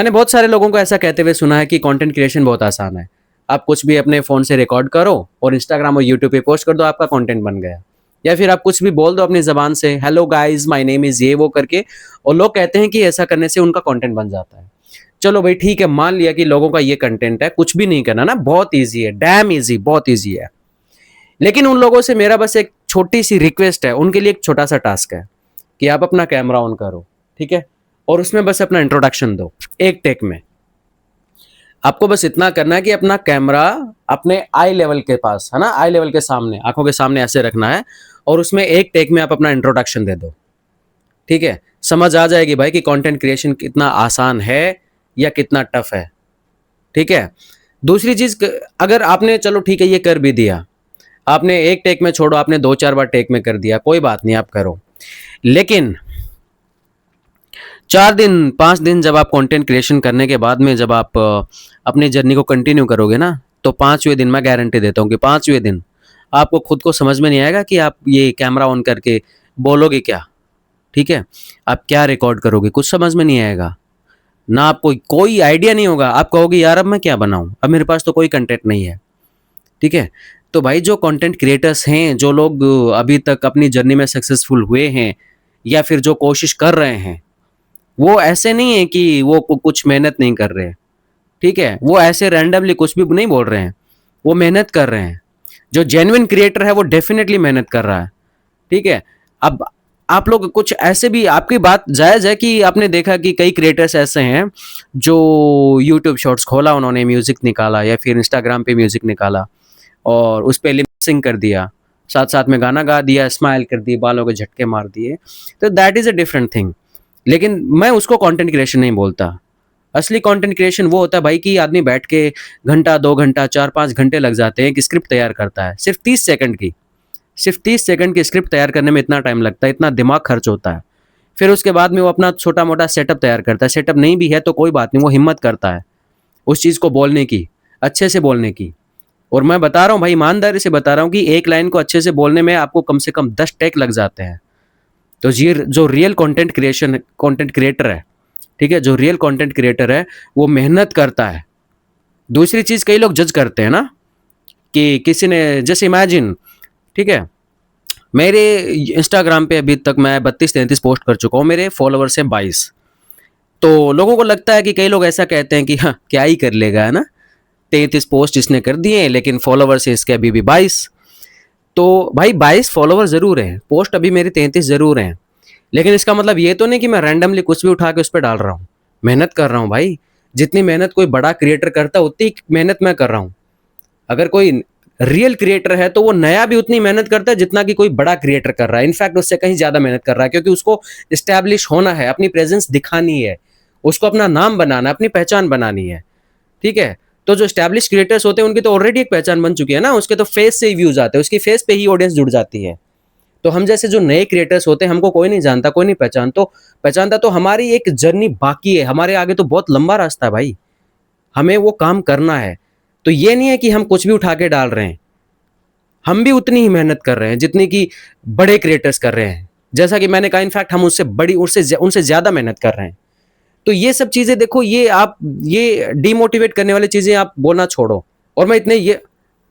मैंने बहुत सारे लोगों को ऐसा कहते हुए सुना है कि कंटेंट क्रिएशन बहुत आसान है। आप कुछ भी अपने फ़ोन से रिकॉर्ड करो और इंस्टाग्राम और यूट्यूब पे पोस्ट कर दो, आपका कंटेंट बन गया। या फिर आप कुछ भी बोल दो अपनी ज़बान से, hello guys my name is ये वो करके, और लोग कहते हैं कि ऐसा करने से उनका कंटेंट बन जाता है। चलो भाई ठीक है, मान लिया कि लोगों का ये कंटेंट है, कुछ भी नहीं करना ना, बहुत ईज़ी है, डैम ईज़ी, बहुत ईज़ी है। लेकिन उन लोगों से मेरा बस एक छोटी-सी रिक्वेस्ट है, उनके लिए एक छोटा-सा टास्क है कि आप अपना कैमरा ऑन करो, ठीक है? और उसमें बस अपना इंट्रोडक्शन दो, एक टेक में। आपको बस इतना करना है कि अपना कैमरा अपने आई लेवल के पास, है ना? आई लेवल के सामने, आँखों के सामने ऐसे रखना है और उसमें एक टेक में आप अपना इंट्रोडक्शन दे दो, ठीक है? समझ आ जाएगी भाई कि कंटेंट क्रिएशन कितना आसान है या कितना टफ है, ठीक है? दूसरी चीज़ अगर आपने चलो ठीक है ये कर भी दिया, आपने एक टेक में छोड़ो, आपने 2-4 बार टेक में कर दिया, कोई बात नहीं आप करो। लेकिन 4 दिन, 5 दिन जब आप कंटेंट क्रिएशन करने के बाद में जब आप अपनी जर्नी को कंटिन्यू करोगे ना, तो 5वें दिन मैं गारंटी देता हूँ कि 5वें दिन आपको खुद को समझ में नहीं आएगा कि आप ये कैमरा ऑन करके बोलोगे क्या, ठीक है? आप क्या रिकॉर्ड करोगे, कुछ समझ में नहीं आएगा। ना आपको कोई आइडिया नहीं होगा, आप कहोगे यार अब मैं क्या बनाऊँ? अब मेरे पास तो कोई कंटेंट नहीं है, ठीक है? तो भाई जो कंटेंट क्रिएटर्स हैं, जो लोग अभी तक अपनी जर्नी में सक्सेसफुल हुए हैं या फिर जो कोशिश कर रहे हैं, वो ऐसे नहीं है कि वो कुछ मेहनत नहीं कर रहे, ठीक है? वो ऐसे रैंडमली कुछ भी नहीं बोल रहे हैं, वो मेहनत कर रहे हैं। जो जेन्युइन क्रिएटर है वो डेफिनेटली मेहनत कर रहा है, ठीक है? अब आप लोग कुछ ऐसे भी, आपकी बात जायज़ है कि आपने देखा कि कई क्रिएटर्स ऐसे हैं जो यूट्यूब शॉर्ट्स खोला, उन्होंने म्यूज़िक निकाला या फिर इंस्टाग्राम पे म्यूज़िक निकाला और उस पे लिप सिंक कर दिया, साथ-साथ में गाना गा दिया, स्माइल कर दी, बालों के झटके मार दिए, तो that is a different thing. लेकिन मैं उसको कंटेंट क्रिएशन नहीं बोलता। असली कंटेंट क्रिएशन वो होता है भाई कि आदमी बैठ के घंटा, 2 घंटा, 4-5 घंटे लग जाते हैं, एक स्क्रिप्ट तैयार करता है, सिर्फ़ 30 सेकंड की। सिर्फ़ 30 सेकंड की स्क्रिप्ट तैयार करने में इतना टाइम लगता है, इतना दिमाग खर्च होता है। फिर उसके बाद में वो अपना छोटा-मोटा सेटअप तैयार करता है, सेटअप नहीं भी है तो कोई बात नहीं, वो हिम्मत करता है, उस चीज़ को बोलने की, अच्छे से बोलने की। और मैं बता रहा हूँ भाई, ईमानदारी से बता रहा हूँ कि एक लाइन को अच्छे से बोलने में आपको कम से कम 10 टेक लग जाते हैं। तो ये जो रियल कंटेंट क्रिएटर है, ठीक है? जो रियल कंटेंट क्रिएटर है, वो मेहनत करता है। दूसरी चीज़ कई लोग जज करते हैं ना कि किसी ने जैसे इमेजिन, ठीक है? मेरे इंस्टाग्राम पे अभी तक मैं 32-33 पोस्ट कर चुका हूँ, मेरे फॉलोवर्स हैं 22। तो लोगों को लगता है कि कई लोग ऐसा कहते हैं कि हाँ, क्या ही कर लेगा, है ना? 33 पोस्ट इसने कर दिए लेकिन फॉलोवर्स है इसके अभी भी 22। तो भाई 22 फॉलोवर ज़रूर हैं, पोस्ट अभी मेरी 33 ज़रूर हैं। लेकिन इसका मतलब ये तो नहीं कि मैं रैंडमली कुछ भी उठा के उस पे डाल रहा हूँ। मेहनत कर रहा हूँ भाई, जितनी मेहनत कोई बड़ा क्रिएटर करता है उतनी मेहनत मैं कर रहा हूँ। अगर कोई रियल क्रिएटर है तो वो नया भी उतनी मेहनत करता है जितना कि कोई बड़ा क्रिएटर कर रहा है। इनफैक्ट उससे कहीं ज़्यादा मेहनत कर रहा है क्योंकि उसको एस्टैब्लिश होना है, अपनी प्रेज़ेंस दिखानी है, उसको अपना नाम बनाना है, अपनी पहचान बनानी है, ठीक है? तो जो एस्टैब्लिश क्रिएटर्स होते हैं उनकी तो ऑलरेडी एक पहचान बन चुकी है ना, उसके तो फेस से ही व्यूज़ आते हैं, उसकी फेस पे ही ऑडियंस जुड़ जाती है। तो हम जैसे जो नए क्रिएटर्स होते हैं, हमको कोई नहीं जानता, कोई नहीं पहचानता तो हमारी एक जर्नी बाकी है, हमारे आगे तो बहुत लंबा रास्ता है भाई, हमें वो काम करना है। तो ये नहीं है कि हम कुछ भी उठा के डाल रहे हैं, हम भी उतनी ही मेहनत कर रहे हैं जितनी कि बड़े क्रिएटर्स कर रहे हैं। जैसा कि मैंने कहा, इनफैक्ट हम उससे उनसे ज़्यादा मेहनत कर रहे हैं। तो ये सब चीज़ें देखो, ये डिमोटिवेट करने वाली चीज़ें आप बोलना छोड़ो। और मैं इतने ये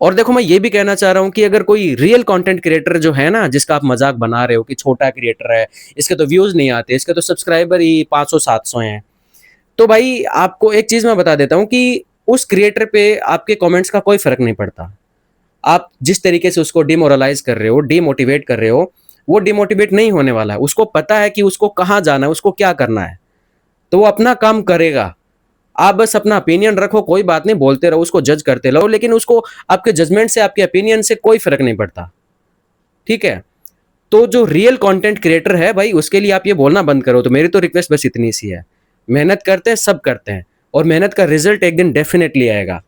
और देखो, मैं ये भी कहना चाह रहा हूँ कि अगर कोई रियल कंटेंट क्रिएटर जो है ना, जिसका आप मजाक बना रहे हो कि छोटा क्रिएटर है, इसके तो व्यूज नहीं आते, इसके तो सब्सक्राइबर ही 500-700 हैं, तो भाई आपको एक चीज मैं बता देता हूँ कि उस क्रिएटर पे आपके कमेंट्स का कोई फर्क नहीं पड़ता। आप जिस तरीके से उसको डिमोरलाइज कर रहे हो, डिमोटिवेट कर रहे हो, वो डिमोटिवेट नहीं होने वाला है। उसको पता है कि उसको कहाँ जाना है, उसको क्या करना है, तो वो अपना काम करेगा। आप बस अपना ओपिनियन रखो, कोई बात नहीं, बोलते रहो, उसको जज करते रहो, लेकिन उसको आपके जजमेंट से, आपके ओपिनियन से कोई फर्क नहीं पड़ता, ठीक है? तो जो रियल कंटेंट क्रिएटर है भाई, उसके लिए आप ये बोलना बंद करो। तो मेरी तो रिक्वेस्ट बस इतनी सी है, मेहनत करते हैं, सब करते हैं, और मेहनत का रिजल्ट एक दिन डेफिनेटली आएगा।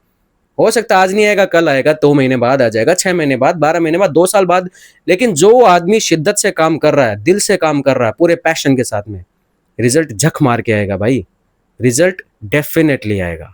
हो सकता है आज नहीं आएगा, कल आएगा, 2 महीने बाद आ जाएगा, 6 महीने बाद, 12 महीने बाद, 2 साल बाद, लेकिन जो आदमी शिद्दत से काम कर रहा है, दिल से काम कर रहा है, पूरे पैशन के साथ में, रिजल्ट झक मार के आएगा भाई, रिजल्ट डेफिनेटली आएगा।